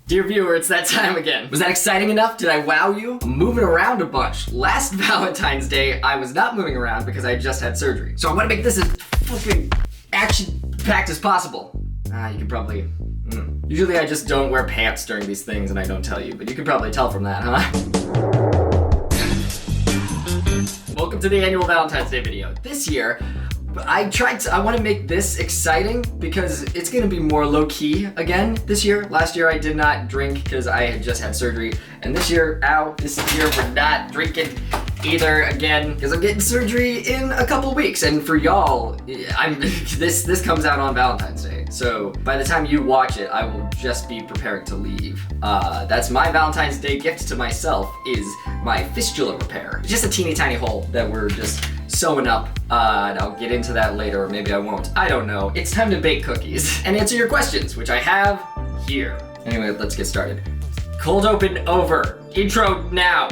Dear viewer, it's that time again. Was that exciting enough? Did I wow you? I'm moving around a bunch. Last Valentine's Day, I was not moving around because I just had surgery. So I want to make this as fucking action-packed as possible. You can probably... Usually I just don't wear pants during these things and I don't tell you, but you can probably tell from that, huh? Welcome to the annual Valentine's Day video. This year, I want to make this exciting because it's going to be more low-key again this year. Last year I did not drink because I had just had surgery. And this year, this year we're not drinking either again because I'm getting surgery in a couple weeks. And for y'all, this comes out on Valentine's Day. So by the time you watch it, I will just be preparing to leave. That's my Valentine's Day gift to myself, is my fistula repair. Just a teeny tiny hole that we're just sewing up, and I'll get into that later, or maybe I won't. I don't know. It's time to bake cookies and answer your questions, which I have here. Anyway, let's get started. Cold open over. Intro now.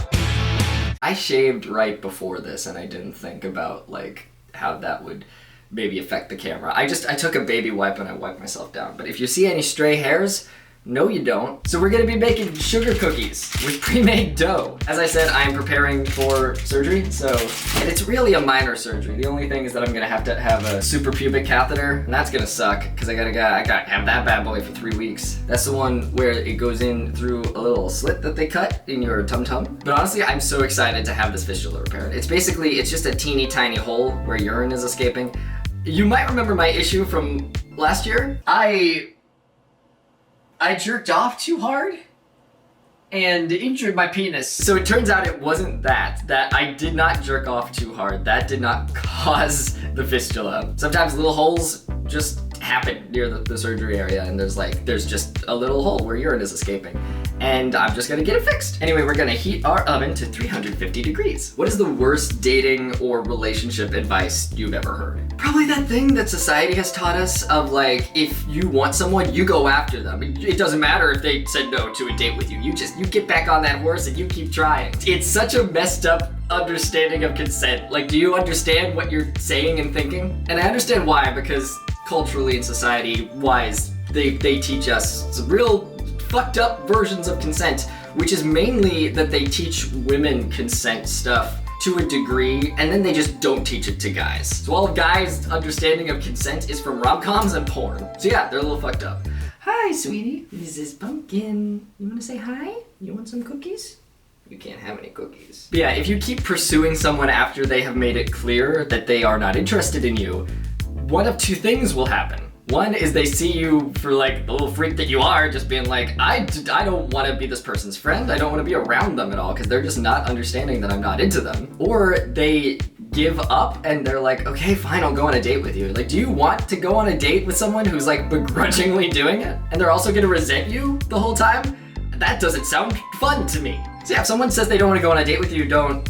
I shaved right before this, and I didn't think about like how that would maybe affect the camera. I took a baby wipe and I wiped myself down. But if you see any stray hairs, no you don't. So we're gonna be making sugar cookies with pre-made dough. As I said, I am preparing for surgery, and it's really a minor surgery. The only thing is that I'm gonna have to have a suprapubic catheter, and that's gonna suck, because I gotta have that bad boy for 3 weeks. That's the one where it goes in through a little slit that they cut in your tum-tum. But honestly, I'm so excited to have this fistula repaired. It's just a teeny tiny hole where urine is escaping. You might remember my issue from last year. I jerked off too hard and injured my penis. So it turns out it wasn't that I did not jerk off too hard. That did not cause the fistula. Sometimes little holes just happen near the surgery area, and there's just a little hole where urine is escaping. And I'm just gonna get it fixed. Anyway, we're gonna heat our oven to 350 degrees. What is the worst dating or relationship advice you've ever heard? Probably that thing that society has taught us of like, if you want someone, you go after them. It doesn't matter if they said no to a date with you. You get back on that horse and you keep trying. It's such a messed up understanding of consent. Like, do you understand what you're saying and thinking? And I understand why, because culturally and society-wise, they teach us some real fucked up versions of consent, which is mainly that they teach women consent stuff to a degree, and then they just don't teach it to guys. So all of guys' understanding of consent is from rom-coms and porn. So yeah, they're a little fucked up. Hi, sweetie. This is Pumpkin. You wanna say hi? You want some cookies? You can't have any cookies. But yeah, if you keep pursuing someone after they have made it clear that they are not interested in you, one of two things will happen. One is they see you for like the little freak that you are, just being like, I don't want to be this person's friend. I don't want to be around them at all because they're just not understanding that I'm not into them. Or they give up and they're like, okay, fine, I'll go on a date with you. Like, do you want to go on a date with someone who's like begrudgingly doing it? And they're also gonna resent you the whole time? That doesn't sound fun to me. So yeah, if someone says they don't want to go on a date with you, don't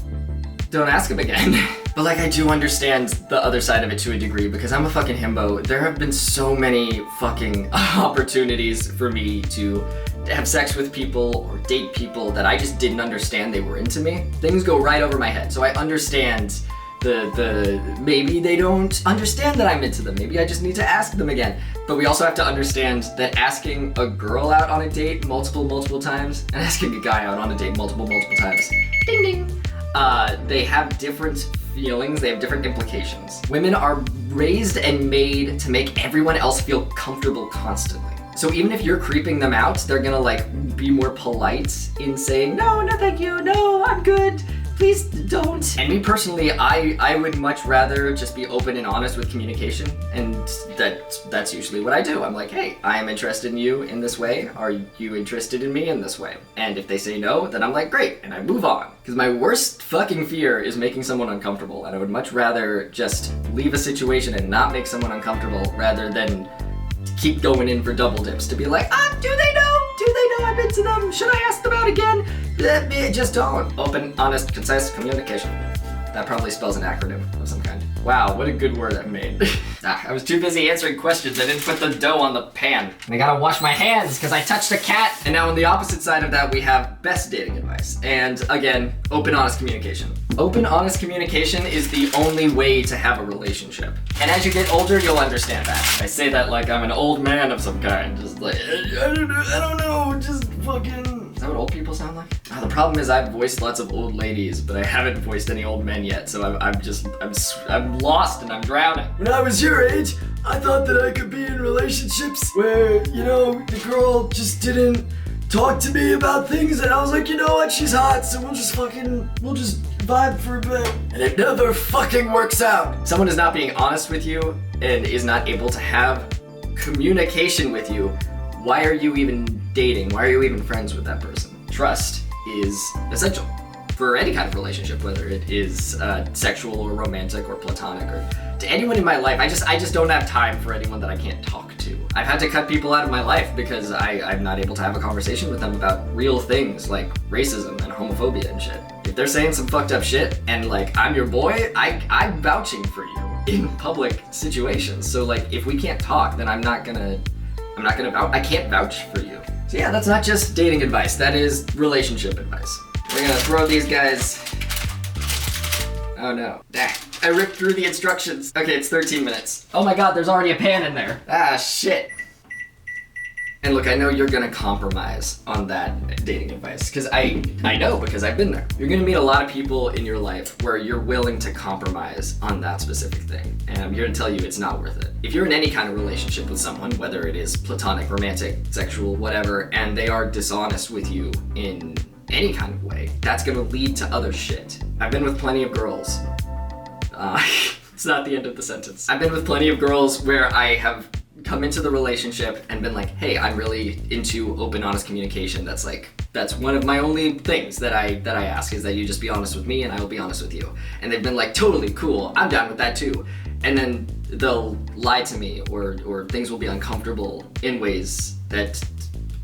ask them again. But like, I do understand the other side of it to a degree because I'm a fucking himbo. There have been so many fucking opportunities for me to have sex with people or date people that I just didn't understand they were into me. Things go right over my head. So I understand maybe they don't understand that I'm into them. Maybe I just need to ask them again. But we also have to understand that asking a girl out on a date multiple times and asking a guy out on a date multiple times, ding ding, they have different feelings, they have different implications. Women are raised and made to make everyone else feel comfortable constantly. So even if you're creeping them out, they're gonna like be more polite in saying, no thank you, no, I'm good, please don't. And me personally, I would much rather just be open and honest with communication, and that's usually what I do. I'm like, hey, I am interested in you in this way. Are you interested in me in this way? And if they say no, then I'm like, great, and I move on. Because my worst fucking fear is making someone uncomfortable, and I would much rather just leave a situation and not make someone uncomfortable rather than keep going in for double dips to be like, do they know? Do they know I'm into them? Should I ask them out again? Just don't. Open, honest, concise communication. That probably spells an acronym of some kind. Wow, what a good word I've made. I was too busy answering questions. I didn't put the dough on the pan. And I gotta wash my hands because I touched a cat. And now on the opposite side of that, we have best dating advice. And again, open, honest communication. Open, honest communication is the only way to have a relationship. And as you get older, you'll understand that. I say that like I'm an old man of some kind. Just like, I don't know, just fucking... Is that what old people sound like? Oh, the problem is I've voiced lots of old ladies, but I haven't voiced any old men yet, so I'm lost and I'm drowning. When I was your age, I thought that I could be in relationships where, you know, the girl just didn't talk to me about things, and I was like, you know what, she's hot, so we'll just vibe for a bit. And it never fucking works out. Someone is not being honest with you and is not able to have communication with you. Why are you even dating? Why are you even friends with that person? Trust is essential for any kind of relationship, whether it is sexual or romantic or platonic or to anyone in my life. I just don't have time for anyone that I can't talk to. I've had to cut people out of my life because I'm not able to have a conversation with them about real things like racism and homophobia and shit. If they're saying some fucked up shit and like I'm your boy, I'm vouching for you in public situations. So like if we can't talk, then I can't vouch for you. So yeah, that's not just dating advice, that is relationship advice. We're gonna throw these guys. Oh no. I ripped through the instructions. Okay, it's 13 minutes. Oh my god, there's already a pan in there. Ah, shit. And look, I know you're gonna compromise on that dating advice, because I know, because I've been there. You're gonna meet a lot of people in your life where you're willing to compromise on that specific thing, and I'm here to tell you it's not worth it. If you're in any kind of relationship with someone, whether it is platonic, romantic, sexual, whatever, and they are dishonest with you in any kind of way, that's gonna lead to other shit. I've been with plenty of girls. It's not the end of the sentence. I've been with plenty of girls where I have come into the relationship and been like, hey, I'm really into open, honest communication. That's one of my only things that I ask, is that you just be honest with me and I will be honest with you. And they've been like, totally cool, I'm down with that too. And then they'll lie to me or things will be uncomfortable in ways that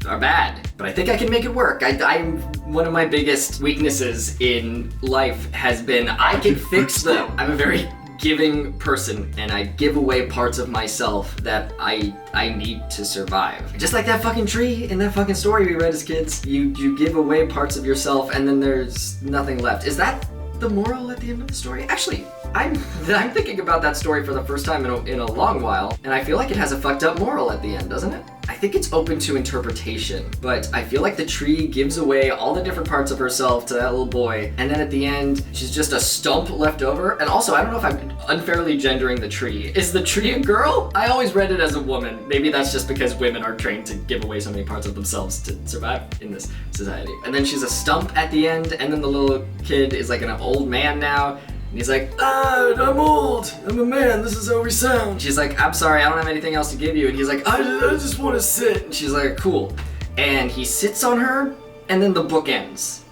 are bad, but I think I can make it work. I'm one of my biggest weaknesses in life has been I can fix them. I'm a very giving person, and I give away parts of myself that I need to survive. Just like that fucking tree in that fucking story we read as kids. You give away parts of yourself and then there's nothing left. Is that the moral at the end of the story? Actually, I'm thinking about that story for the first time in a long while, and I feel like it has a fucked up moral at the end, doesn't it? I think it's open to interpretation, but I feel like the tree gives away all the different parts of herself to that little boy, and then at the end, she's just a stump left over. And also, I don't know if I'm unfairly gendering the tree. Is the tree a girl? I always read it as a woman. Maybe that's just because women are trained to give away so many parts of themselves to survive in this society. And then she's a stump at the end, and then the little kid is like an old man now. And he's like, I'm old, I'm a man, this is how we sound. She's like, I'm sorry, I don't have anything else to give you. And he's like, I just want to sit. And she's like, cool. And he sits on her, and then the book ends.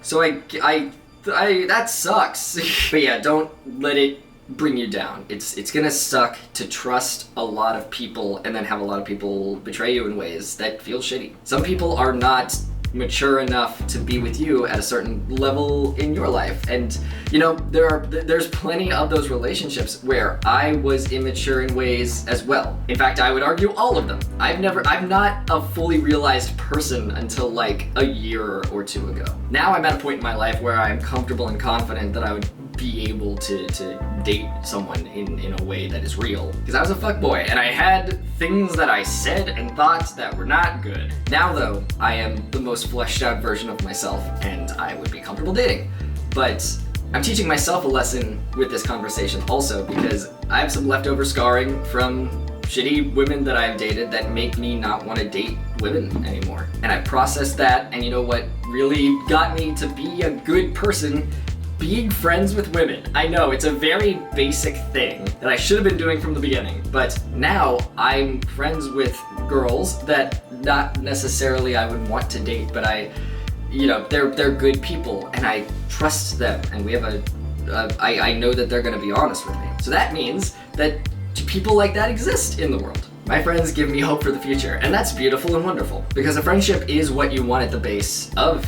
So that sucks. But yeah, don't let it bring you down. It's gonna suck to trust a lot of people and then have a lot of people betray you in ways that feel shitty. Some people are not mature enough to be with you at a certain level in your life, and you know there's plenty of those relationships where I was immature in ways as well. In fact, I would argue all of them. I'm not a fully realized person until like a year or two ago. Now I'm at a point in my life where I'm comfortable and confident that I would be able to date someone in a way that is real. Because I was a fuckboy and I had things that I said and thought that were not good. Now though, I am the most fleshed out version of myself and I would be comfortable dating. But I'm teaching myself a lesson with this conversation also, because I have some leftover scarring from shitty women that I've dated that make me not want to date women anymore. And I processed that, and you know what really got me to be a good person? Being friends with women. I know, it's a very basic thing that I should have been doing from the beginning, but now I'm friends with girls that not necessarily I would want to date, but they're good people and I trust them, and we have I know that they're gonna be honest with me. So that means that people like that exist in the world. My friends give me hope for the future, and that's beautiful and wonderful, because a friendship is what you want at the base of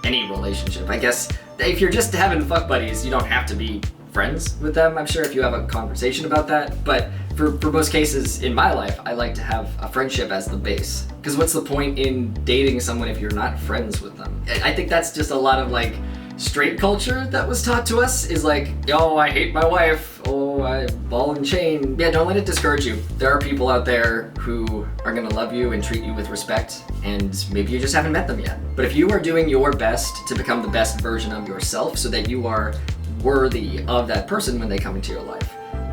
any relationship. I guess if you're just having fuck buddies, you don't have to be friends with them. I'm sure if you have a conversation about that, but for most cases in my life, I like to have a friendship as the base. Because what's the point in dating someone if you're not friends with them? I think that's just a lot of like straight culture that was taught to us is like, oh, I hate my wife, oh, I ball and chain. Yeah, don't let it discourage you. There are people out there who are gonna love you and treat you with respect, and maybe you just haven't met them yet. But if you are doing your best to become the best version of yourself so that you are worthy of that person when they come into your life,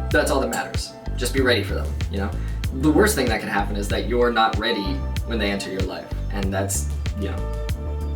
that's all that matters. Just be ready for them, you know? The worst thing that can happen is that you're not ready when they enter your life, and that's, you know,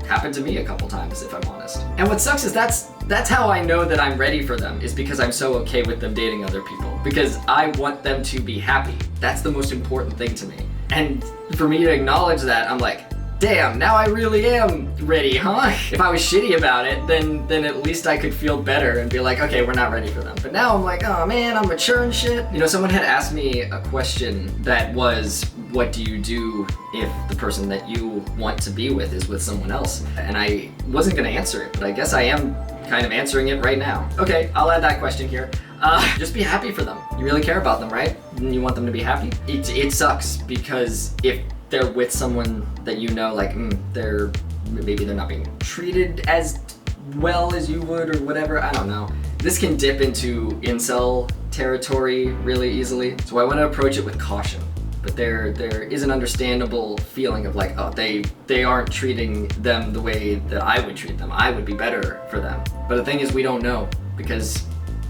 happened to me a couple times, if I'm honest. And what sucks is that's how I know that I'm ready for them, is because I'm so okay with them dating other people. Because I want them to be happy. That's the most important thing to me. And for me to acknowledge that, I'm like, damn, now I really am ready, huh? If I was shitty about it, then at least I could feel better and be like, okay, we're not ready for them. But now I'm like, oh man, I'm mature and shit. You know, someone had asked me a question that was, what do you do if the person that you want to be with is with someone else? And I wasn't gonna answer it, but I guess I am kind of answering it right now. Okay, I'll add that question here. Just be happy for them. You really care about them, right? And you want them to be happy? It sucks because if they're with someone that you know, like, maybe they're not being treated as well as you would or whatever, I don't know. This can dip into incel territory really easily. So I want to approach it with caution. But there is an understandable feeling of like, oh, they aren't treating them the way that I would treat them. I would be better for them. But the thing is, we don't know because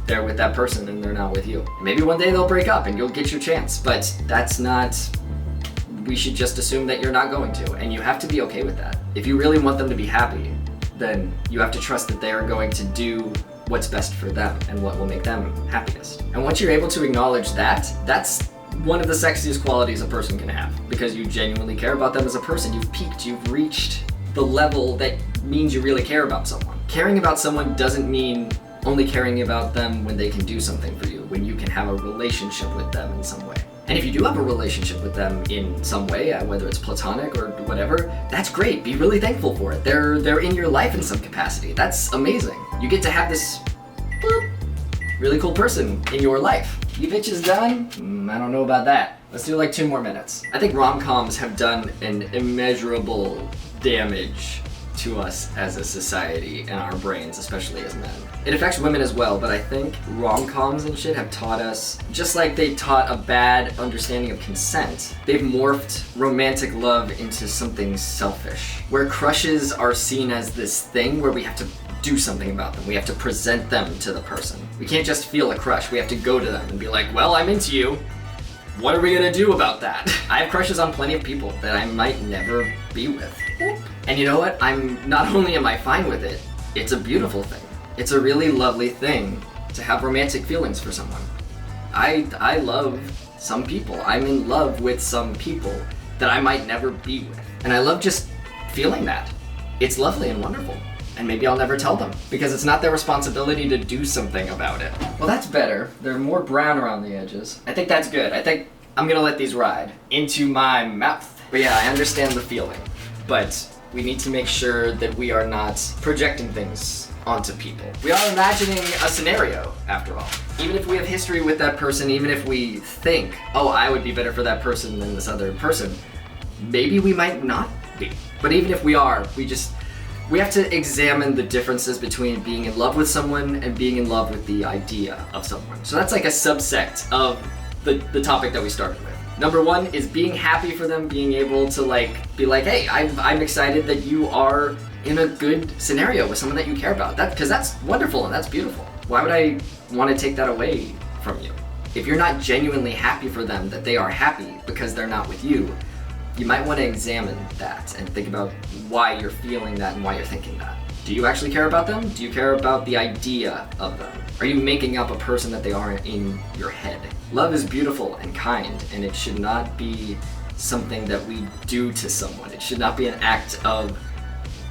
they're with that person and they're not with you. Maybe one day they'll break up and you'll get your chance, but that's not, we should just assume that you're not going to, and you have to be okay with that. If you really want them to be happy, then you have to trust that they are going to do what's best for them and what will make them happiest. And once you're able to acknowledge that, that's one of the sexiest qualities a person can have, because you genuinely care about them as a person. You've peaked, you've reached the level that means you really care about someone. Caring about someone doesn't mean only caring about them when they can do something for you, when you can have a relationship with them in some way. And if you do have a relationship with them in some way, whether it's platonic or whatever, that's great. Be really thankful for it. They're in your life in some capacity. That's amazing. You get to have this really cool person in your life. You bitches done? I don't know about that. Let's do like 2 more minutes. I think rom-coms have done an immeasurable damage to us as a society and our brains, especially as men. It affects women as well, but I think rom-coms and shit have taught us, just like they taught a bad understanding of consent, they've morphed romantic love into something selfish, where crushes are seen as this thing where we have to do something about them. We have to present them to the person. We can't just feel a crush. We have to go to them and be like, well, I'm into you. What are we gonna do about that? I have crushes on plenty of people that I might never be with. And you know what? Not only am I fine with it, it's a beautiful thing. It's a really lovely thing to have romantic feelings for someone. I love some people. I'm in love with some people that I might never be with. And I love just feeling that. It's lovely and wonderful. And maybe I'll never tell them, because it's not their responsibility to do something about it. Well, that's better. They're more brown around the edges. I think that's good. I think I'm gonna let these ride into my mouth. But yeah, I understand the feeling. But we need to make sure that we are not projecting things onto people. We are imagining a scenario, after all. Even if we have history with that person, even if we think, oh, I would be better for that person than this other person, maybe we might not be. But even if we are, we have to examine the differences between being in love with someone and being in love with the idea of someone. So that's like a subsect of the topic that we started with. Number 1 is being happy for them, being able to be like, hey, I'm excited that you are in a good scenario with someone that you care about. Because that's wonderful and that's beautiful. Why would I want to take that away from you? If you're not genuinely happy for them, that they are happy because they're not with you, you might want to examine that and think about why you're feeling that and why you're thinking that. Do you actually care about them? Do you care about the idea of them? Are you making up a person that they aren't in your head? Love is beautiful and kind, and it should not be something that we do to someone. It should not be an act of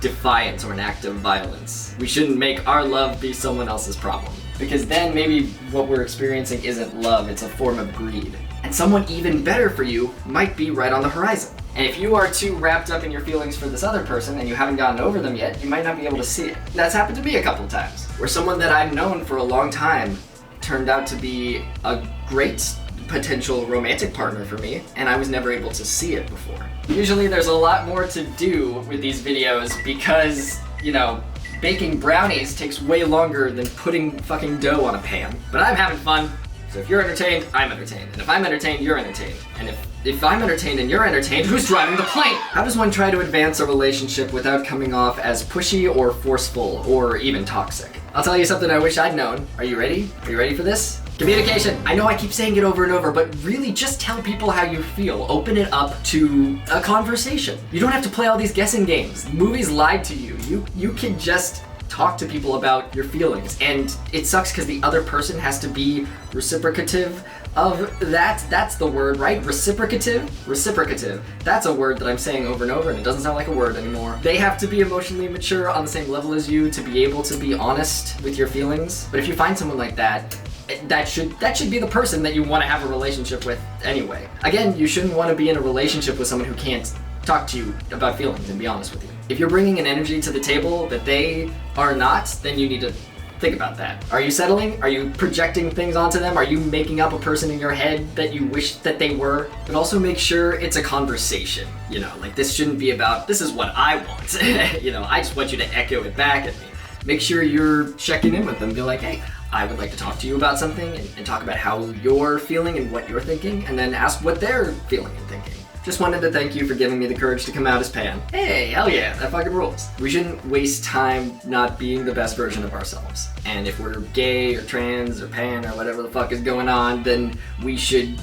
defiance or an act of violence. We shouldn't make our love be someone else's problem, because then maybe what we're experiencing isn't love, it's a form of greed. And someone even better for you might be right on the horizon. And if you are too wrapped up in your feelings for this other person and you haven't gotten over them yet, you might not be able to see it. That's happened to me a couple times, where someone that I've known for a long time turned out to be a great potential romantic partner for me, and I was never able to see it before. Usually there's a lot more to do with these videos because, you know, baking brownies takes way longer than putting fucking dough on a pan. But I'm having fun. So if you're entertained, I'm entertained. And if I'm entertained, you're entertained. And if I'm entertained and you're entertained, who's driving the plane? How does one try to advance a relationship without coming off as pushy or forceful or even toxic? I'll tell you something I wish I'd known. Are you ready? Are you ready for this? Communication. I know I keep saying it over and over, but really just tell people how you feel. Open it up to a conversation. You don't have to play all these guessing games. Movies lied to you. You can just talk to people about your feelings, and it sucks because the other person has to be reciprocative of that. That's the word, right? Reciprocative. That's a word that I'm saying over and over, and it doesn't sound like a word anymore. They have to be emotionally mature on the same level as you to be able to be honest with your feelings. But if you find someone like that, that should be the person that you want to have a relationship with anyway. Again, you shouldn't want to be in a relationship with someone who can't talk to you about feelings and be honest with you. If you're bringing an energy to the table that they are not, then you need to think about that. Are you settling? Are you projecting things onto them? Are you making up a person in your head that you wish that they were? But also make sure it's a conversation. You know, like this shouldn't be about, this is what I want. You know, I just want you to echo it back at me. Make sure you're checking in with them. Be like, hey, I would like to talk to you about something and talk about how you're feeling and what you're thinking, and then ask what they're feeling and thinking. Just wanted to thank you for giving me the courage to come out as pan. Hey, hell yeah, that fucking rules. We shouldn't waste time not being the best version of ourselves. And if we're gay or trans or pan or whatever the fuck is going on, then we should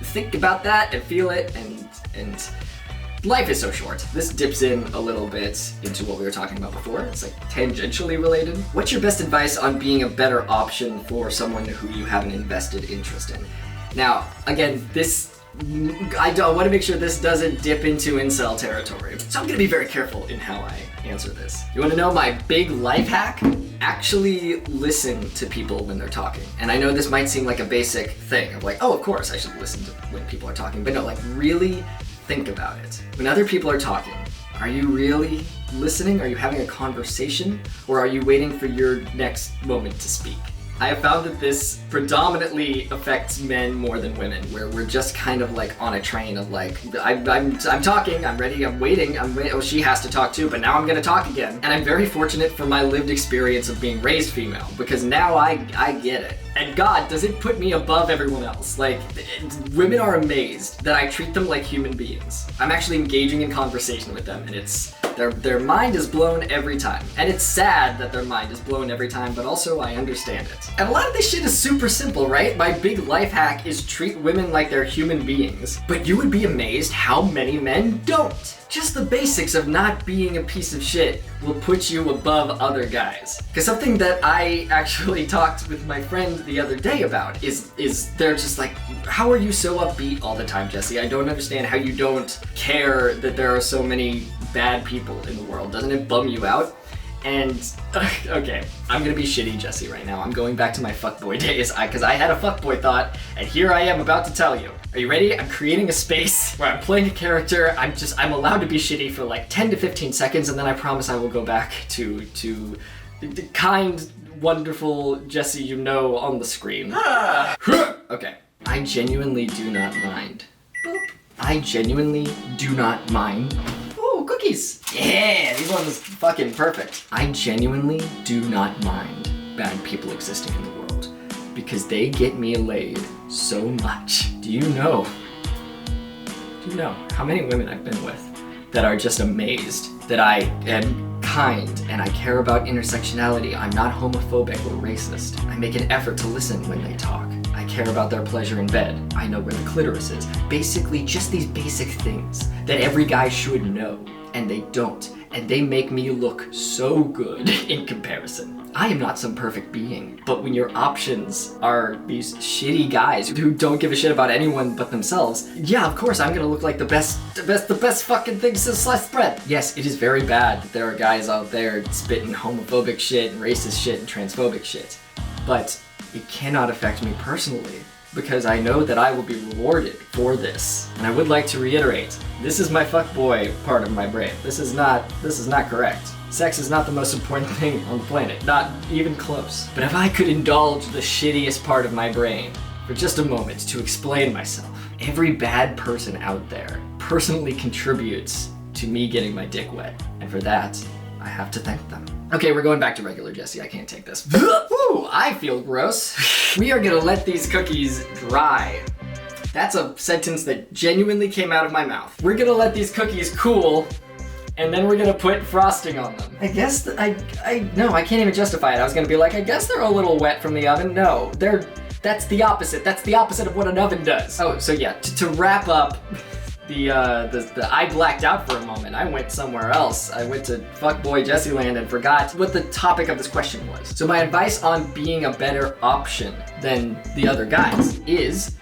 think about that and feel it, and life is so short. This dips in a little bit into what we were talking about before. It's like tangentially related. What's your best advice on being a better option for someone who you have an invested interest in? Now, again, I don't want to make sure this doesn't dip into incel territory. So I'm gonna be very careful in how I answer this. You wanna know my big life hack? Actually listen to people when they're talking. And I know this might seem like a basic thing of like, oh, of course I should listen to when people are talking, but no, like really think about it. When other people are talking, are you really listening? Are you having a conversation? Or are you waiting for your next moment to speak? I have found that this predominantly affects men more than women, where we're just kind of like on a train of like, I'm talking, I'm ready, I'm waiting, oh, she has to talk too, but now I'm gonna talk again. And I'm very fortunate for my lived experience of being raised female, because now I get it. And God, does it put me above everyone else? Like, women are amazed that I treat them like human beings. I'm actually engaging in conversation with them, and it's, their mind is blown every time. And it's sad that their mind is blown every time, but also I understand it. And a lot of this shit is super simple, right? My big life hack is treat women like they're human beings. But you would be amazed how many men don't. Just the basics of not being a piece of shit will put you above other guys. Because something that I actually talked with my friend the other day about is they're just like, how are you so upbeat all the time, Jesse? I don't understand how you don't care that there are so many bad people in the world. Doesn't it bum you out? And, okay, I'm gonna be shitty Jesse right now. I'm going back to my fuckboy days, because I had a fuckboy thought, and here I am about to tell you. Are you ready? I'm creating a space where I'm playing a character. I'm allowed to be shitty for like 10 to 15 seconds, and then I promise I will go back to the kind, wonderful Jesse you know on the screen. Okay. I genuinely do not mind. Boop. I genuinely do not mind. Cookies! Yeah, these ones fucking perfect. I genuinely do not mind bad people existing in the world because they get me laid so much. Do you know how many women I've been with that are just amazed that I am kind and I care about intersectionality. I'm not homophobic or racist. I make an effort to listen when they talk. I care about their pleasure in bed. I know where the clitoris is. Basically, just these basic things that every guy should know, and they don't. And they make me look so good in comparison. I am not some perfect being, but when your options are these shitty guys who don't give a shit about anyone but themselves, yeah, of course I'm gonna look like the best fucking thing since sliced bread. Yes, it is very bad that there are guys out there spitting homophobic shit and racist shit and transphobic shit, but it cannot affect me personally, because I know that I will be rewarded for this. And I would like to reiterate, this is my fuckboy part of my brain. This is not correct. Sex is not the most important thing on the planet, not even close. But if I could indulge the shittiest part of my brain for just a moment to explain myself, every bad person out there personally contributes to me getting my dick wet. And for that, I have to thank them. Okay, we're going back to regular Jesse. I can't take this. Ooh, I feel gross. We are gonna let these cookies dry. That's a sentence that genuinely came out of my mouth. We're gonna let these cookies cool, and then we're gonna put frosting on them. I guess no, I can't even justify it. I was gonna be like, I guess they're a little wet from the oven. No, that's the opposite. That's the opposite of what an oven does. Oh, so yeah, to wrap up, I blacked out for a moment. I went somewhere else. I went to fuckboy Jesse land and forgot what the topic of this question was. So my advice on being a better option than the other guys is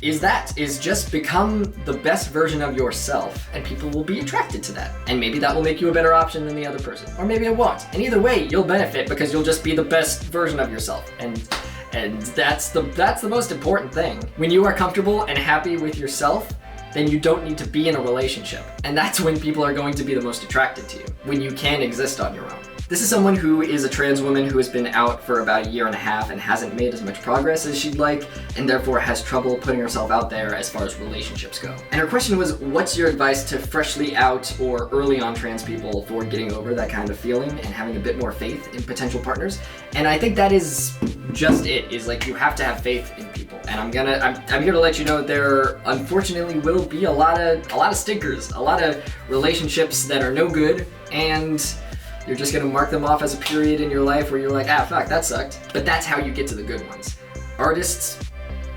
just become the best version of yourself, and people will be attracted to that. And maybe that will make you a better option than the other person. Or maybe it won't. And either way, you'll benefit because you'll just be the best version of yourself. And that's the most important thing. When you are comfortable and happy with yourself, then you don't need to be in a relationship. And that's when people are going to be the most attracted to you, when you can exist on your own. This is someone who is a trans woman who has been out for about 1.5 years and hasn't made as much progress as she'd like, and therefore has trouble putting herself out there as far as relationships go. And her question was, what's your advice to freshly out or early on trans people for getting over that kind of feeling and having a bit more faith in potential partners? And I think that is just it, is like you have to have faith in people. And I'm here to let you know there unfortunately will be a lot of stinkers, a lot of relationships that are no good, and you're just gonna mark them off as a period in your life where you're like, ah, fuck, that sucked. But that's how you get to the good ones. Artists,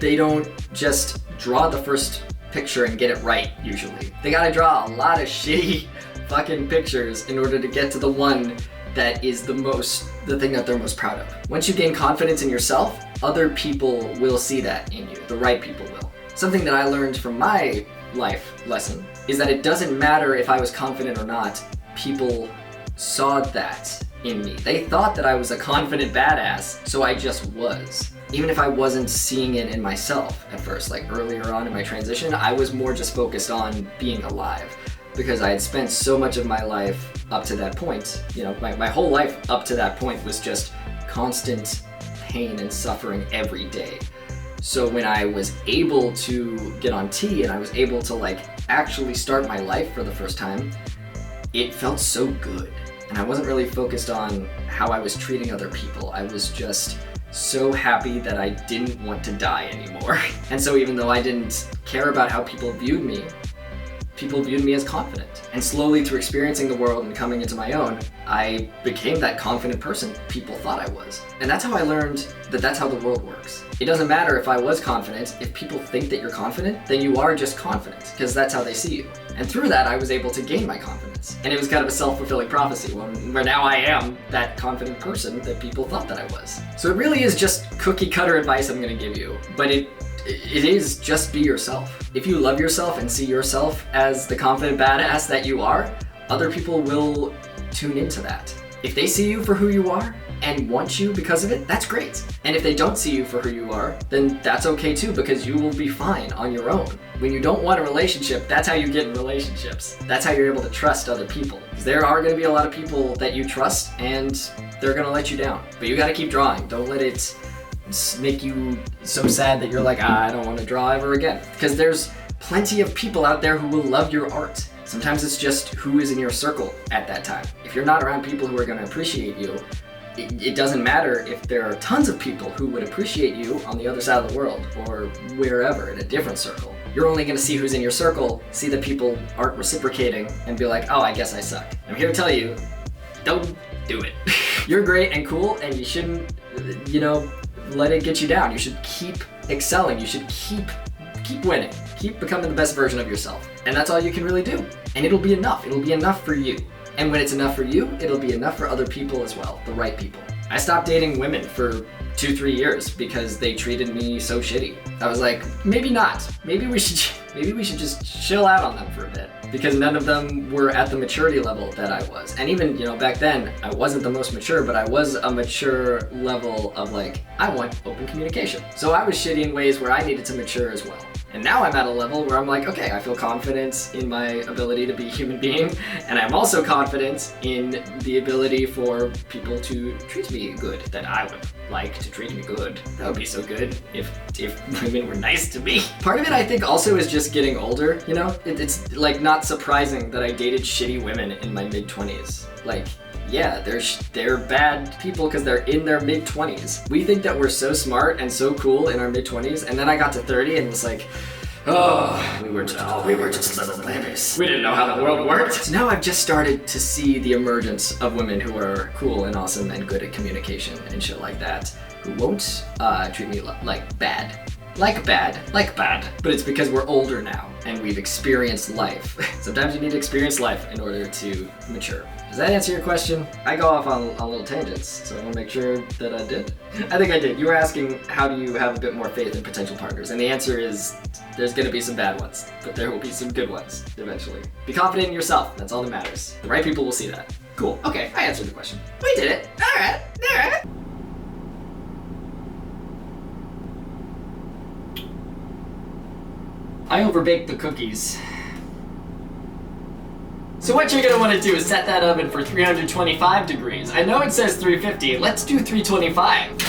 they don't just draw the first picture and get it right, usually. They gotta draw a lot of shitty fucking pictures in order to get to the one that is the thing that they're most proud of. Once you gain confidence in yourself, other people will see that in you. The right people will. Something that I learned from my life lesson is that it doesn't matter if I was confident or not, people saw that in me. They thought that I was a confident badass, so I just was. Even if I wasn't seeing it in myself at first, like earlier on in my transition, I was more just focused on being alive because I had spent so much of my life up to that point. You know, my whole life up to that point was just constant pain and suffering every day. So when I was able to get on T and I was able to like actually start my life for the first time, it felt so good. And I wasn't really focused on how I was treating other people. I was just so happy that I didn't want to die anymore. And so even though I didn't care about how people viewed me as confident. And slowly through experiencing the world and coming into my own, I became that confident person people thought I was. And that's how I learned that that's how the world works. It doesn't matter if I was confident. If people think that you're confident, then you are just confident, because that's how they see you. And through that, I was able to gain my confidence. And it was kind of a self-fulfilling prophecy, where now I am that confident person that people thought that I was. So it really is just cookie cutter advice I'm gonna give you, but it is just be yourself. If you love yourself and see yourself as the confident badass that you are, other people will tune into that. If they see you for who you are and want you because of it, that's great. And if they don't see you for who you are, then that's okay too, because you will be fine on your own. When you don't want a relationship, that's how you get in relationships. That's how you're able to trust other people. Because there are gonna be a lot of people that you trust and they're gonna let you down. But you gotta keep drawing. Don't let it make you so sad that you're like, I don't want to draw ever again. Because there's plenty of people out there who will love your art. Sometimes it's just who is in your circle at that time. If you're not around people who are going to appreciate you, it doesn't matter if there are tons of people who would appreciate you on the other side of the world or wherever in a different circle. You're only going to see who's in your circle, see that people aren't reciprocating, and be like, oh, I guess I suck. I'm here to tell you, don't do it. You're great and cool, and you shouldn't, let it get you down. You should keep excelling. You should keep winning. Keep becoming the best version of yourself. And that's all you can really do. And it'll be enough. It'll be enough for you. And when it's enough for you, it'll be enough for other people as well, the right people. I stopped dating women for 2-3 years because they treated me so shitty. I was like, maybe not. Maybe we should just chill out on them for a bit, because none of them were at the maturity level that I was. And even, back then, I wasn't the most mature, but I was a mature level of like, I want open communication. So I was shitty in ways where I needed to mature as well. And now I'm at a level where I'm like, okay, I feel confident in my ability to be a human being, and I'm also confident in the ability for people to treat me good that I would. like to treat me good. That would be so good if women were nice to me. Part of it, I think, also is just getting older, you know? It's like not surprising that I dated shitty women in my mid-20s. Like, yeah, they're bad people because they're in their mid-20s. We think that we're so smart and so cool in our mid-20s, and then I got to 30 and was like, oh, we were just little babies. We didn't know how the world worked. So now I've just started to see the emergence of women who are cool and awesome and good at communication and shit like that, who won't treat me like bad. Like bad. But it's because we're older now and we've experienced life. Sometimes you need to experience life in order to mature. Does that answer your question? I go off on little tangents, so I want to make sure that I did. I think I did. You were asking, how do you have a bit more faith in potential partners? And the answer is, there's gonna be some bad ones, but there will be some good ones eventually. Be confident in yourself. That's all that matters. The right people will see that. Cool. Okay, I answered the question. We did it. All right. I overbaked the cookies. So what you're gonna wanna do is set that oven for 325 degrees. I know it says 350, let's do 325.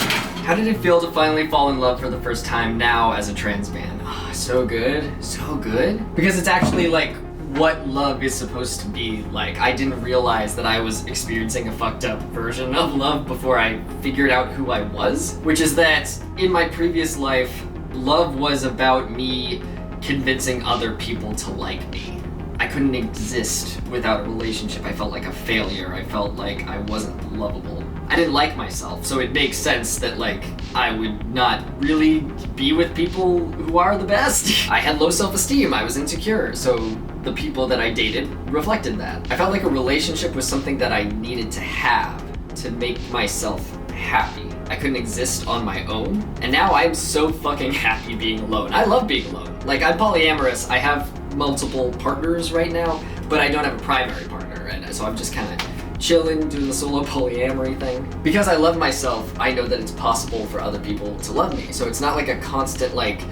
How did it feel to finally fall in love for the first time now as a trans man? Oh, so good, so good. Because it's actually like what love is supposed to be like. I didn't realize that I was experiencing a fucked up version of love before I figured out who I was. Which is that in my previous life, love was about me convincing other people to like me. I couldn't exist without a relationship. I felt like a failure. I felt like I wasn't lovable. I didn't like myself, so it makes sense that like I would not really be with people who are the best. I had low self-esteem. I was insecure, so the people that I dated reflected that. I felt like a relationship was something that I needed to have to make myself happy. I couldn't exist on my own, and now I'm so fucking happy being alone. I love being alone. Like, I'm polyamorous. I have multiple partners right now, but I don't have a primary partner, and so I'm just kind of chilling, doing the solo polyamory thing. Because I love myself, I know that it's possible for other people to love me, so it's not like a constant like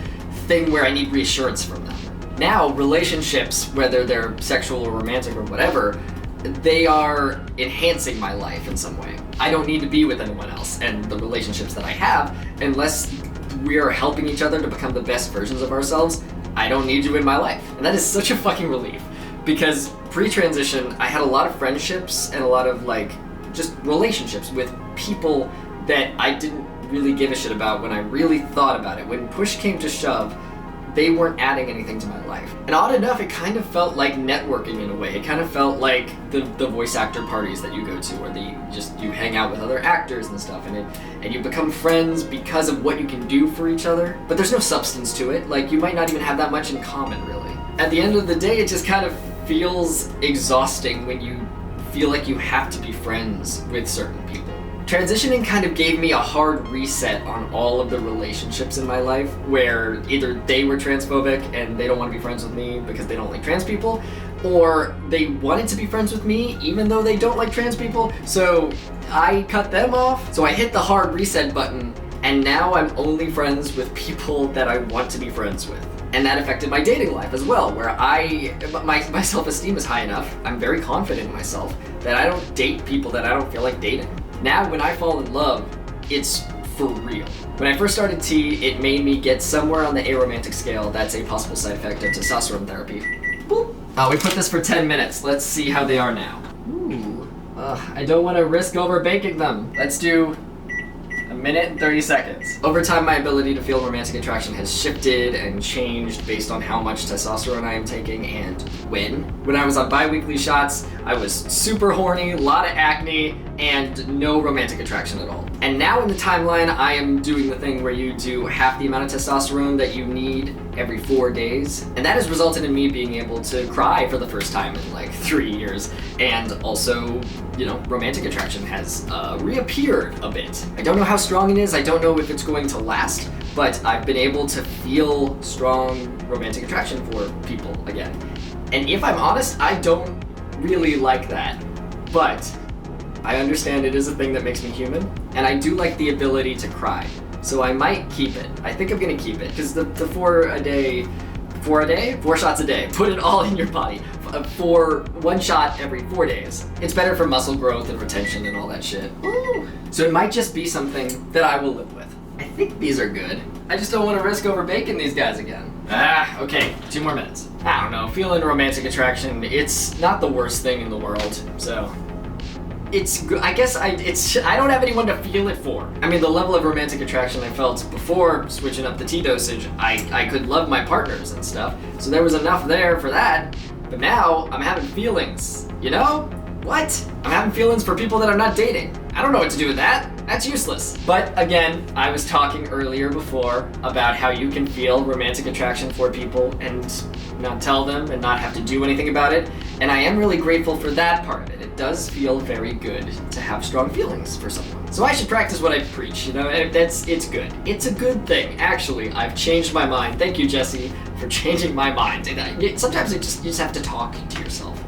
thing where I need reassurance from them. Now, relationships, whether they're sexual or romantic or whatever, they are enhancing my life in some way. I don't need to be with anyone else, and the relationships that I have, unless we are helping each other to become the best versions of ourselves, I don't need you in my life. And that is such a fucking relief. Because pre-transition, I had a lot of friendships and a lot of like, just relationships with people that I didn't really give a shit about when I really thought about it. When push came to shove, they weren't adding anything to my life. And odd enough, it kind of felt like networking in a way. It kind of felt like the voice actor parties that you go to, where you hang out with other actors and stuff, and you become friends because of what you can do for each other. But there's no substance to it. Like, you might not even have that much in common, really. At the end of the day, it just kind of feels exhausting when you feel like you have to be friends with certain people. Transitioning kind of gave me a hard reset on all of the relationships in my life where either they were transphobic and they don't want to be friends with me because they don't like trans people, or they wanted to be friends with me even though they don't like trans people, so I cut them off. So I hit the hard reset button, and now I'm only friends with people that I want to be friends with. And that affected my dating life as well, where my self-esteem is high enough, I'm very confident in myself, that I don't date people that I don't feel like dating. Now, when I fall in love, it's for real. When I first started T, it made me get somewhere on the aromantic scale. That's a possible side effect of testosterone therapy. Boop. We put this for 10 minutes. Let's see how they are now. Ooh. I don't want to risk over baking them. Let's do a minute and 30 seconds. Over time, my ability to feel romantic attraction has shifted and changed based on how much testosterone I am taking and when. When I was on bi-weekly shots, I was super horny, a lot of acne, and no romantic attraction at all. And now in the timeline, I am doing the thing where you do half the amount of testosterone that you need every 4 days. And that has resulted in me being able to cry for the first time in like 3 years. And also, you know, romantic attraction has reappeared a bit. I don't know how strong it is, I don't know if it's going to last, but I've been able to feel strong romantic attraction for people again. And if I'm honest, I don't really like that. But I understand it is a thing that makes me human, and I do like the ability to cry. So I might keep it. I think I'm gonna keep it, because the 4 shots a day, put it all in your body. for one shot every 4 days. It's better for muscle growth and retention and all that shit. Ooh. So it might just be something that I will live with. I think these are good. I just don't want to risk over baking these guys again. Okay, 2 more minutes. I don't know, feeling romantic attraction, it's not the worst thing in the world, so it's good. I guess I don't have anyone to feel it for. I mean, the level of romantic attraction I felt before switching up the tea dosage, I could love my partners and stuff, so there was enough there for that, but now I'm having feelings, you know? What? I'm having feelings for people that I'm not dating. I don't know what to do with that. That's useless. But again, I was talking earlier before about how you can feel romantic attraction for people and not tell them and not have to do anything about it. And I am really grateful for that part of it. It does feel very good to have strong feelings for someone. So I should practice what I preach, you know, it's good. It's a good thing. Actually, I've changed my mind. Thank you, Jesse, for changing my mind. And sometimes you just have to talk to yourself.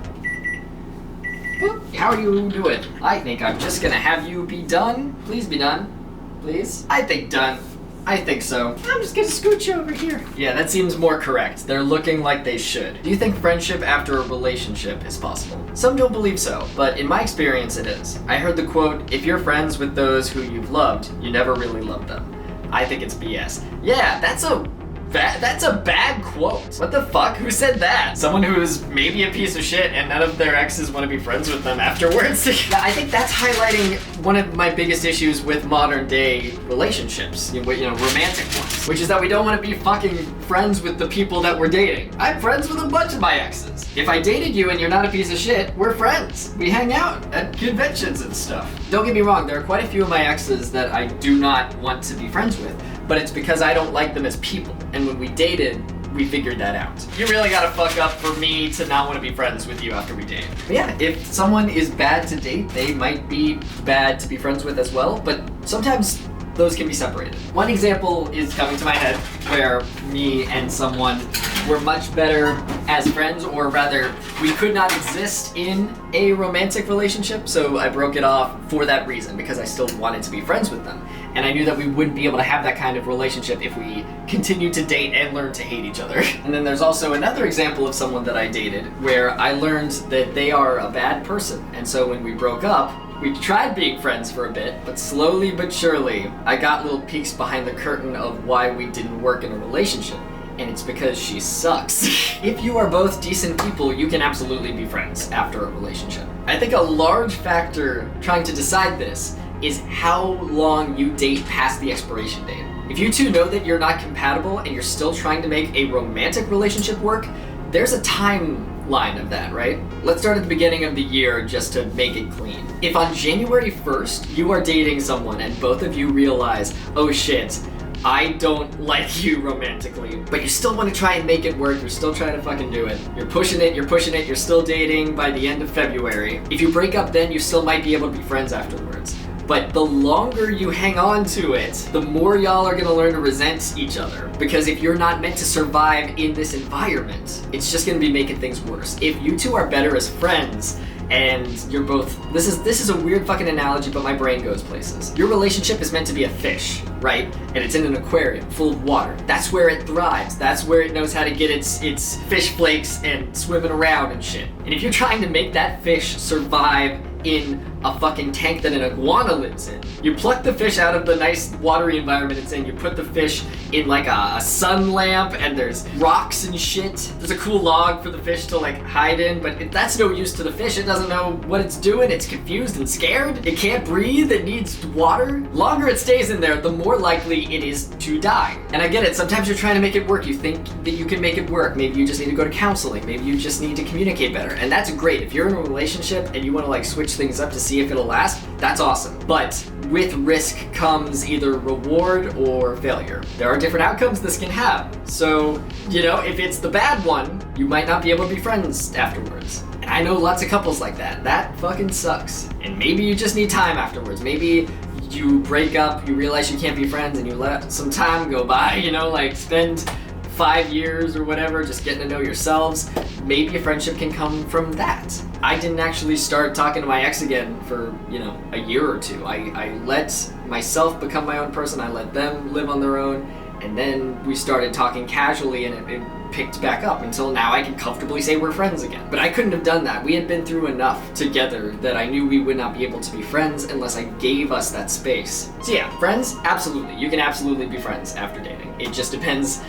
How are you doing? I think I'm just gonna have you be done. Please be done. Please? I think done. I think so. I'm just gonna scooch over here. Yeah, that seems more correct. They're looking like they should. Do you think friendship after a relationship is possible? Some don't believe so, but in my experience it is. I heard the quote, if you're friends with those who you've loved, you never really loved them. I think it's BS. Yeah, that's a bad quote. What the fuck? Who said that? Someone who's maybe a piece of shit and none of their exes want to be friends with them afterwards? Yeah, I think that's highlighting one of my biggest issues with modern day relationships, you know, romantic ones, which is that we don't want to be fucking friends with the people that we're dating. I'm friends with a bunch of my exes. If I dated you and you're not a piece of shit, we're friends. We hang out at conventions and stuff. Don't get me wrong, there are quite a few of my exes that I do not want to be friends with, but it's because I don't like them as people. And when we dated, we figured that out. You really gotta fuck up for me to not want to be friends with you after we date. But yeah, if someone is bad to date, they might be bad to be friends with as well, but sometimes those can be separated. One example is coming to my head where me and someone were much better as friends, or rather, we could not exist in a romantic relationship, so I broke it off for that reason, because I still wanted to be friends with them. And I knew that we wouldn't be able to have that kind of relationship if we continued to date and learn to hate each other. And then there's also another example of someone that I dated where I learned that they are a bad person. And so when we broke up, we tried being friends for a bit, but slowly but surely, I got little peeks behind the curtain of why we didn't work in a relationship. And it's because she sucks. If you are both decent people, you can absolutely be friends after a relationship. I think a large factor trying to decide this is how long you date past the expiration date. If you two know that you're not compatible and you're still trying to make a romantic relationship work, there's a timeline of that, right? Let's start at the beginning of the year just to make it clean. If on January 1st you are dating someone and both of you realize, oh shit, I don't like you romantically, but you still want to try and make it work, you're still trying to fucking do it. You're pushing it, you're still dating by the end of February. If you break up then, you still might be able to be friends afterwards. But the longer you hang on to it, the more y'all are gonna learn to resent each other. Because if you're not meant to survive in this environment, it's just gonna be making things worse. If you two are better as friends, and you're both, this is a weird fucking analogy, but my brain goes places. Your relationship is meant to be a fish, right? And it's in an aquarium full of water. That's where it thrives. That's where it knows how to get its fish flakes and swimming around and shit. And if you're trying to make that fish survive in a fucking tank that an iguana lives in, you pluck the fish out of the nice watery environment it's in, you put the fish in like a sun lamp, and there's rocks and shit. There's a cool log for the fish to like hide in, but that's no use to the fish. It doesn't know what it's doing. It's confused and scared. It can't breathe. It needs water. Longer it stays in there, the more likely it is to die. And I get it. Sometimes you're trying to make it work. You think that you can make it work. Maybe you just need to go to counseling. Maybe you just need to communicate better. And that's great. If you're in a relationship and you want to like switch things up to see if it'll last, that's awesome. But with risk comes either reward or failure. There are different outcomes this can have. So, you know, if it's the bad one, you might not be able to be friends afterwards. And I know lots of couples like that. That fucking sucks. And maybe you just need time afterwards. Maybe you break up, you realize you can't be friends, and you let some time go by, you know, like spend 5 years or whatever just getting to know yourselves. Maybe a friendship can come from that. I didn't actually start talking to my ex again for, you know, a year or two. I let myself become my own person. I let them live on their own. And then we started talking casually, and it picked back up until now I can comfortably say we're friends again. But I couldn't have done that. We had been through enough together that I knew we would not be able to be friends unless I gave us that space. So yeah, friends, absolutely. You can absolutely be friends after dating. It just depends,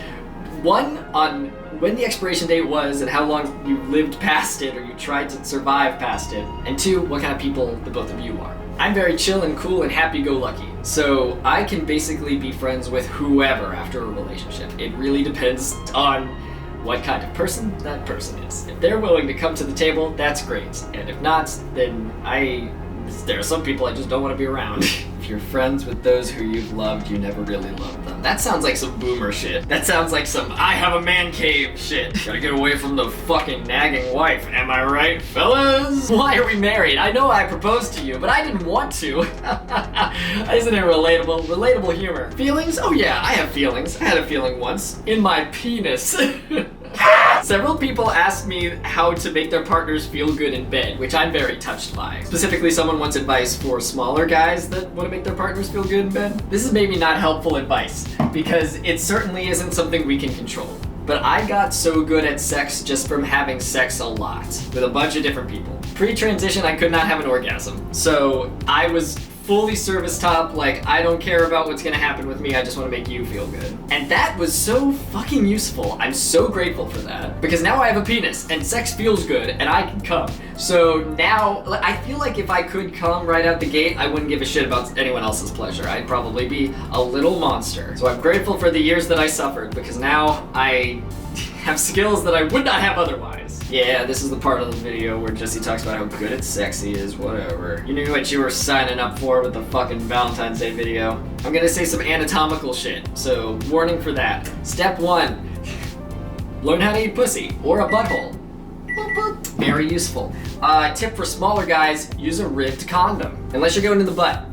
one, on when the expiration date was and how long you lived past it or you tried to survive past it, and two, what kind of people the both of you are. I'm very chill and cool and happy-go-lucky, so I can basically be friends with whoever after a relationship. It really depends on what kind of person that person is. If they're willing to come to the table, that's great, and if not, then there are some people I just don't want to be around. If you're friends with those who you've loved, you never really loved them. That sounds like some boomer shit. That sounds like some I have a man cave shit. Gotta get away from the fucking nagging wife, am I right, fellas? Why are we married? I know I proposed to you, but I didn't want to. Isn't it relatable? Relatable humor. Feelings? Oh yeah, I have feelings. I had a feeling once. In my penis. Several people asked me how to make their partners feel good in bed, which I'm very touched by. Specifically, someone wants advice for smaller guys that want to make their partners feel good in bed. This is maybe not helpful advice, because it certainly isn't something we can control. But I got so good at sex just from having sex a lot, with a bunch of different people. Pre-transition, I could not have an orgasm, so I was fully service top, like, I don't care about what's gonna happen with me, I just wanna make you feel good. And that was so fucking useful. I'm so grateful for that. Because now I have a penis, and sex feels good, and I can come. So now, I feel like if I could come right out the gate, I wouldn't give a shit about anyone else's pleasure. I'd probably be a little monster. So I'm grateful for the years that I suffered, because now I have skills that I would not have otherwise. Yeah, this is the part of the video where Jesse talks about how good at sex he is, whatever. You knew what you were signing up for with the fucking Valentine's Day video. I'm gonna say some anatomical shit, so warning for that. Step 1, learn how to eat pussy, or a butthole. Very useful. Tip for smaller guys, use a ribbed condom. Unless you're going in the butt.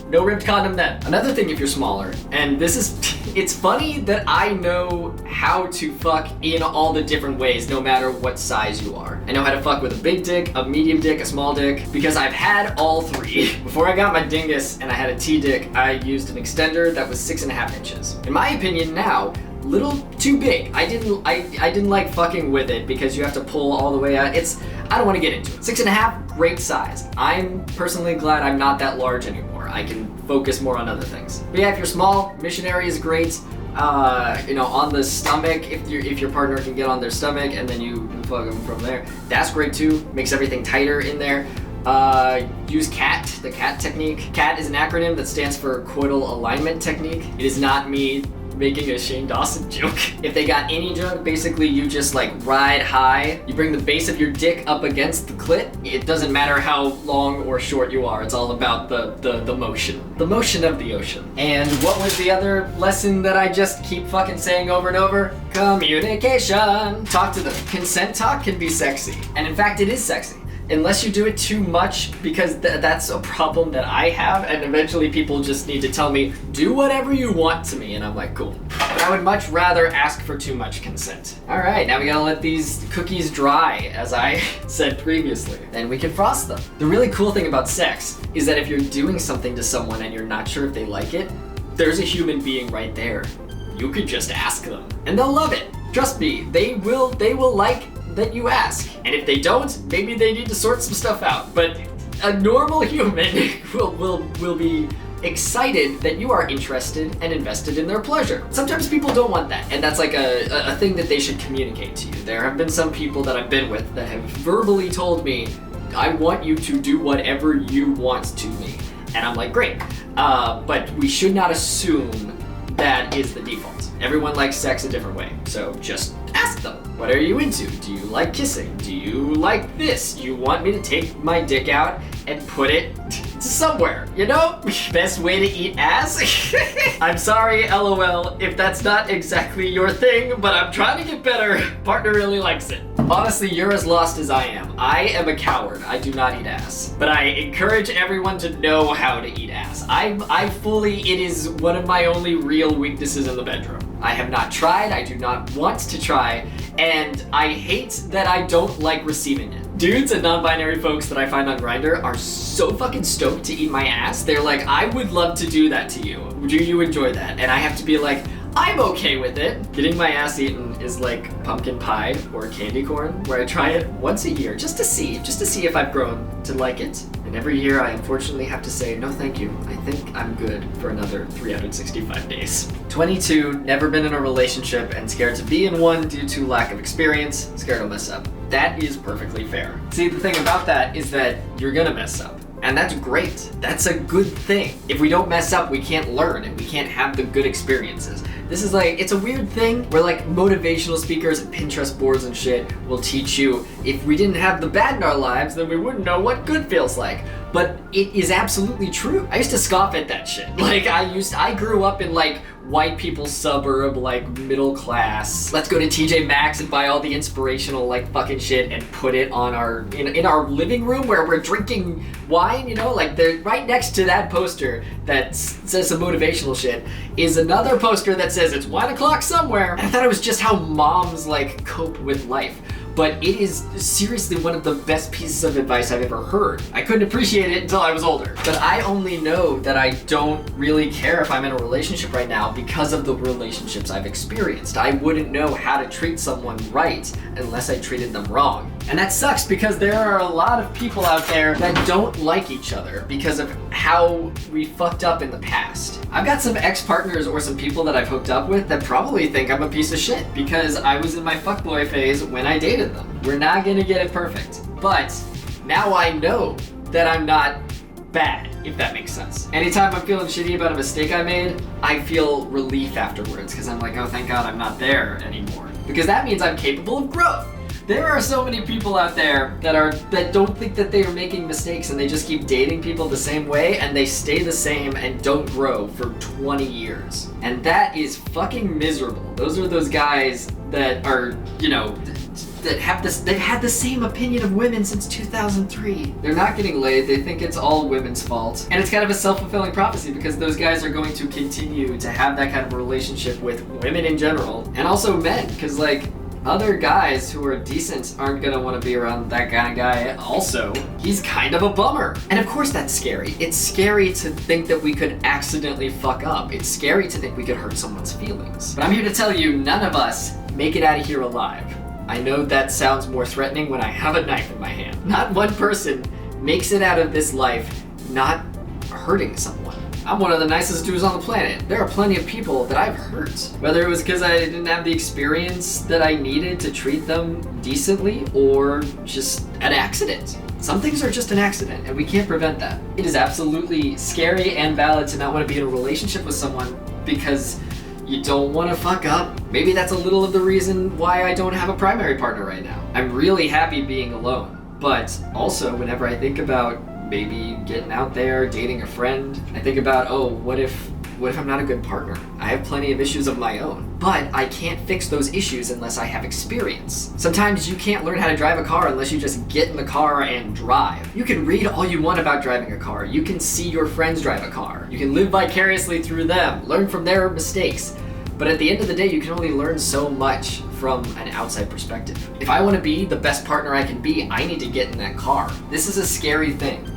No ribbed condom then. Another thing if you're smaller, and this is, it's funny that I know how to fuck in all the different ways no matter what size you are. I know how to fuck with a big dick, a medium dick, a small dick, because I've had all three. Before I got my dingus and I had a T-dick, I used an extender that was 6.5 inches. In my opinion now, little too big. I didn't like fucking with it because you have to pull all the way out. I don't want to get into it. 6.5, great size. I'm personally glad I'm not that large anymore. I can focus more on other things. But yeah, if you're small, missionary is great. On the stomach, if your partner can get on their stomach and then you fuck them from there, that's great too. Makes everything tighter in there. Use CAT, the CAT technique. CAT is an acronym that stands for Coital Alignment Technique. It is not me making a Shane Dawson joke. If they got any joke, basically you just like ride high. You bring the base of your dick up against the clit. It doesn't matter how long or short you are. It's all about the motion. The motion of the ocean. And what was the other lesson that I just keep fucking saying over and over? Communication. Talk to them. Consent talk can be sexy. And in fact, it is sexy. Unless you do it too much, because that's a problem that I have, and eventually people just need to tell me, do whatever you want to me, and I'm like, cool. But I would much rather ask for too much consent. Alright, now we gotta let these cookies dry, as I said previously. Then we can frost them. The really cool thing about sex is that if you're doing something to someone and you're not sure if they like it, there's a human being right there. You could just ask them, and they'll love it. Trust me, they will like that you ask. And if they don't, maybe they need to sort some stuff out. But a normal human will be excited that you are interested and invested in their pleasure. Sometimes people don't want that, and that's like a thing that they should communicate to you. There have been some people that I've been with that have verbally told me, I want you to do whatever you want to me. And I'm like, great. But we should not assume that is the default. Everyone likes sex a different way, so just ask them. What are you into? Do you like kissing? Do you like this? You want me to take my dick out and put it somewhere, you know? Best way to eat ass? I'm sorry, LOL, if that's not exactly your thing, but I'm trying to get better. Partner really likes it. Honestly, you're as lost as I am. I am a coward. I do not eat ass. But I encourage everyone to know how to eat ass. It is one of my only real weaknesses in the bedroom. I have not tried, I do not want to try, and I hate that I don't like receiving it. Dudes and non-binary folks that I find on Grindr are so fucking stoked to eat my ass. They're like, I would love to do that to you. Do you enjoy that? And I have to be like, I'm okay with it. Getting my ass eaten is like pumpkin pie or candy corn, where I try it once a year just to see if I've grown to like it. And every year I unfortunately have to say, no thank you, I think I'm good for another 365 days. 22, never been in a relationship and scared to be in one due to lack of experience, scared to mess up. That is perfectly fair. See, the thing about that is that you're gonna mess up. And that's great. That's a good thing. If we don't mess up, we can't learn and we can't have the good experiences. This is like, it's a weird thing where like motivational speakers and Pinterest boards and shit will teach you if we didn't have the bad in our lives, then we wouldn't know what good feels like. But it is absolutely true. I used to scoff at that shit. Like I grew up in like white people's suburb, like middle class. Let's go to TJ Maxx and buy all the inspirational like fucking shit and put it on our, in our living room where we're drinking wine, you know? Like they're right next to that poster that says some motivational shit is another poster that says it's 1 o'clock somewhere. And I thought it was just how moms like cope with life. But it is seriously one of the best pieces of advice I've ever heard. I couldn't appreciate it until I was older. But I only know that I don't really care if I'm in a relationship right now because of the relationships I've experienced. I wouldn't know how to treat someone right unless I treated them wrong. And that sucks because there are a lot of people out there that don't like each other because of how we fucked up in the past. I've got some ex-partners or some people that I've hooked up with that probably think I'm a piece of shit because I was in my fuckboy phase when I dated them. We're not gonna get it perfect, but now I know that I'm not bad, if that makes sense. Anytime I'm feeling shitty about a mistake I made, I feel relief afterwards because I'm like, oh, thank God I'm not there anymore. Because that means I'm capable of growth. There are so many people out there that don't think that they are making mistakes and they just keep dating people the same way and they stay the same and don't grow for 20 years. And that is fucking miserable. Those are those guys that are, you know, that have this, they've had the same opinion of women since 2003. They're not getting laid, they think it's all women's fault. And it's kind of a self-fulfilling prophecy because those guys are going to continue to have that kind of relationship with women in general and also men, because like, other guys who are decent aren't gonna want to be around that kind of guy also. He's kind of a bummer. And of course that's scary. It's scary to think that we could accidentally fuck up. It's scary to think we could hurt someone's feelings. But I'm here to tell you, none of us make it out of here alive. I know that sounds more threatening when I have a knife in my hand. Not one person makes it out of this life not hurting someone. I'm one of the nicest dudes on the planet. There are plenty of people that I've hurt. Whether it was because I didn't have the experience that I needed to treat them decently or just an accident. Some things are just an accident and we can't prevent that. It is absolutely scary and valid to not want to be in a relationship with someone because you don't want to fuck up. Maybe that's a little of the reason why I don't have a primary partner right now. I'm really happy being alone. But also whenever I think about maybe getting out there, dating a friend, I think about, oh, what if I'm not a good partner? I have plenty of issues of my own, but I can't fix those issues unless I have experience. Sometimes you can't learn how to drive a car unless you just get in the car and drive. You can read all you want about driving a car. You can see your friends drive a car. You can live vicariously through them, learn from their mistakes. But at the end of the day, you can only learn so much from an outside perspective. If I want to be the best partner I can be, I need to get in that car. This is a scary thing,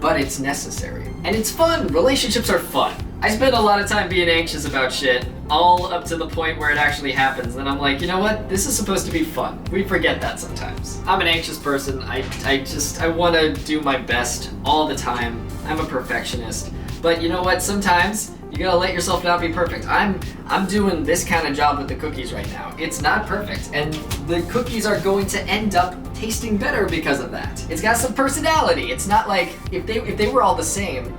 but it's necessary. And it's fun. Relationships are fun. I spend a lot of time being anxious about shit, all up to the point where it actually happens. And I'm like, you know what? This is supposed to be fun. We forget that sometimes. I'm an anxious person. I want to do my best all the time. I'm a perfectionist. But you know what? Sometimes you gotta let yourself not be perfect. I'm doing this kind of job with the cookies right now. It's not perfect, and the cookies are going to end up tasting better because of that. It's got some personality. It's not like if they were all the same,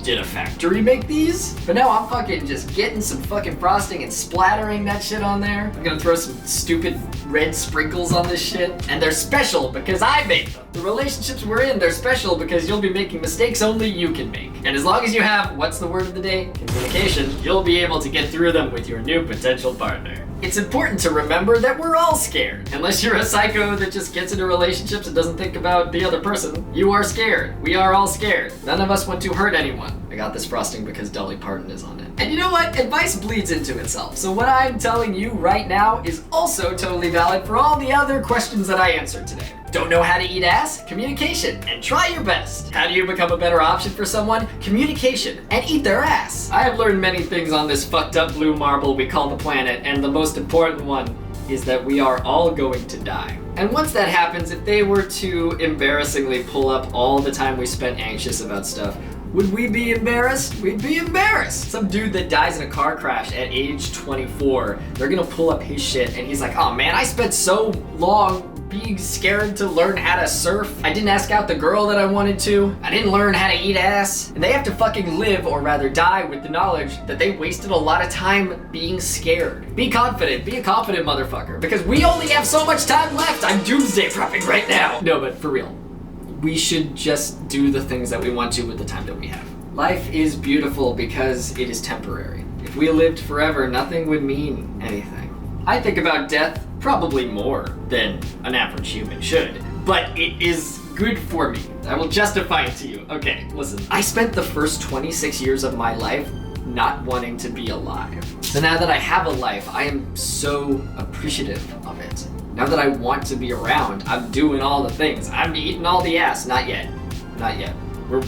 did a factory make these? But no, I'm fucking just getting some fucking frosting and splattering that shit on there. I'm gonna throw some stupid red sprinkles on this shit, and they're special because I made them. The relationships we're in, they're special because you'll be making mistakes only you can make. And as long as you have, what's the word of the day? Communication, you'll be able to get through them with your new potential partner. It's important to remember that we're all scared. Unless you're a psycho that just gets into relationships and doesn't think about the other person, you are scared. We are all scared. None of us want to hurt anyone. I got this frosting because Dolly Parton is on it. And you know what? Advice bleeds into itself. So what I'm telling you right now is also totally valid for all the other questions that I answered today. Don't know how to eat ass? Communication, and try your best. How do you become a better option for someone? Communication, and eat their ass. I have learned many things on this fucked up blue marble we call the planet, and the most important one is that we are all going to die. And once that happens, if they were to embarrassingly pull up all the time we spent anxious about stuff, would we be embarrassed? We'd be embarrassed. Some dude that dies in a car crash at age 24, they're gonna pull up his shit and he's like, oh man, I spent so long being scared to learn how to surf. I didn't ask out the girl that I wanted to. I didn't learn how to eat ass. And they have to fucking live, or rather die, with the knowledge that they wasted a lot of time being scared. Be confident. Be a confident motherfucker. Because we only have so much time left. I'm doomsday prepping right now. No, but for real. We should just do the things that we want to with the time that we have. Life is beautiful because it is temporary. If we lived forever, nothing would mean anything. I think about death probably more than an average human should, but it is good for me. I will justify it to you. Okay, listen. I spent the first 26 years of my life not wanting to be alive. So now that I have a life, I am so appreciative of it. Now that I want to be around, I'm doing all the things. I'm eating all the ass. Not yet. Not yet. We're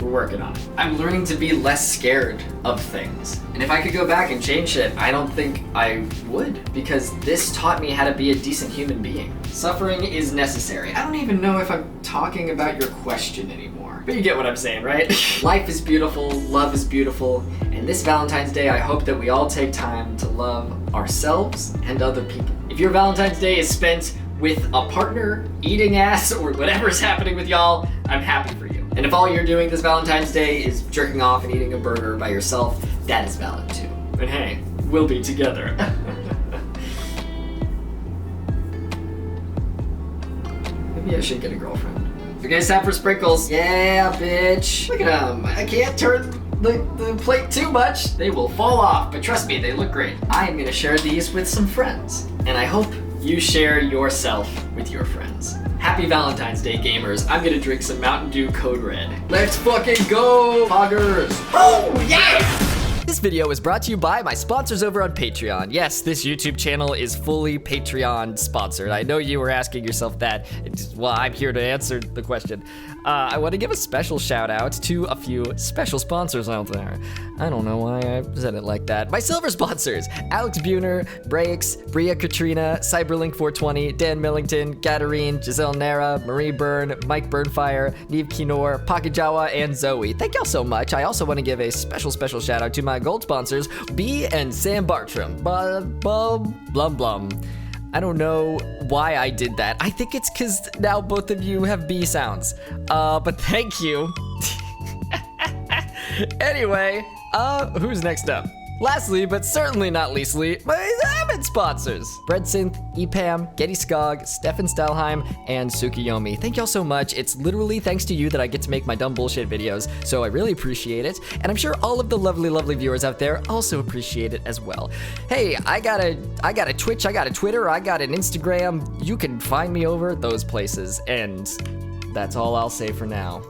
working on it. I'm learning to be less scared of things. And if I could go back and change it, I don't think I would, because this taught me how to be a decent human being. Suffering is necessary. I don't even know if I'm talking about your question anymore. But you get what I'm saying, right? Life is beautiful, love is beautiful, and this Valentine's Day, I hope that we all take time to love ourselves and other people. If your Valentine's Day is spent with a partner, eating ass, or whatever's happening with y'all, I'm happy for you. And if all you're doing this Valentine's Day is jerking off and eating a burger by yourself, that is valid too. And hey, we'll be together. Maybe I should get a girlfriend. You guys have for sprinkles? Yeah, bitch. Look at them. I can't turn the plate too much. They will fall off, but trust me, they look great. I am gonna share these with some friends, and I hope you share yourself with your friends. Happy Valentine's Day, gamers. I'm gonna drink some Mountain Dew Code Red. Let's fucking go, poggers. Oh, yeah! This video is brought to you by my sponsors over on Patreon. Yes, this YouTube channel is fully Patreon sponsored. I know you were asking yourself that. Well, I'm here to answer the question. I want to give a special shout out to a few special sponsors out there. I don't know why I said it like that. My silver sponsors: Alex Buhner, Breaks, Bria Katrina, Cyberlink420, Dan Millington, Gatarine, Giselle Nara, Marie Byrne, Mike Burnfire, Neve Kinor, Pakajawa, and Zoe. Thank y'all so much. I also want to give a special shout out to my gold sponsors, B and Sam Bartram. Blum. I don't know why I did that. I think it's because now both of you have B sounds. But thank you. Anyway, who's next up? Lastly, but certainly not leastly, my Avid sponsors: Breadsynth, EPAM, Getty Skog, Stefan Stelheim, and Tsukiyomi. Thank y'all so much. It's literally thanks to you that I get to make my dumb bullshit videos, so I really appreciate it. And I'm sure all of the lovely viewers out there also appreciate it as well. Hey, I got a Twitch, I got a Twitter, I got an Instagram. You can find me over at those places, and that's all I'll say for now.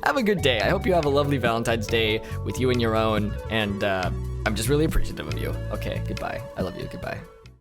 Have a good day. I hope you have a lovely Valentine's Day with you and your own, and I'm just really appreciative of you. Okay, goodbye. I love you. Goodbye.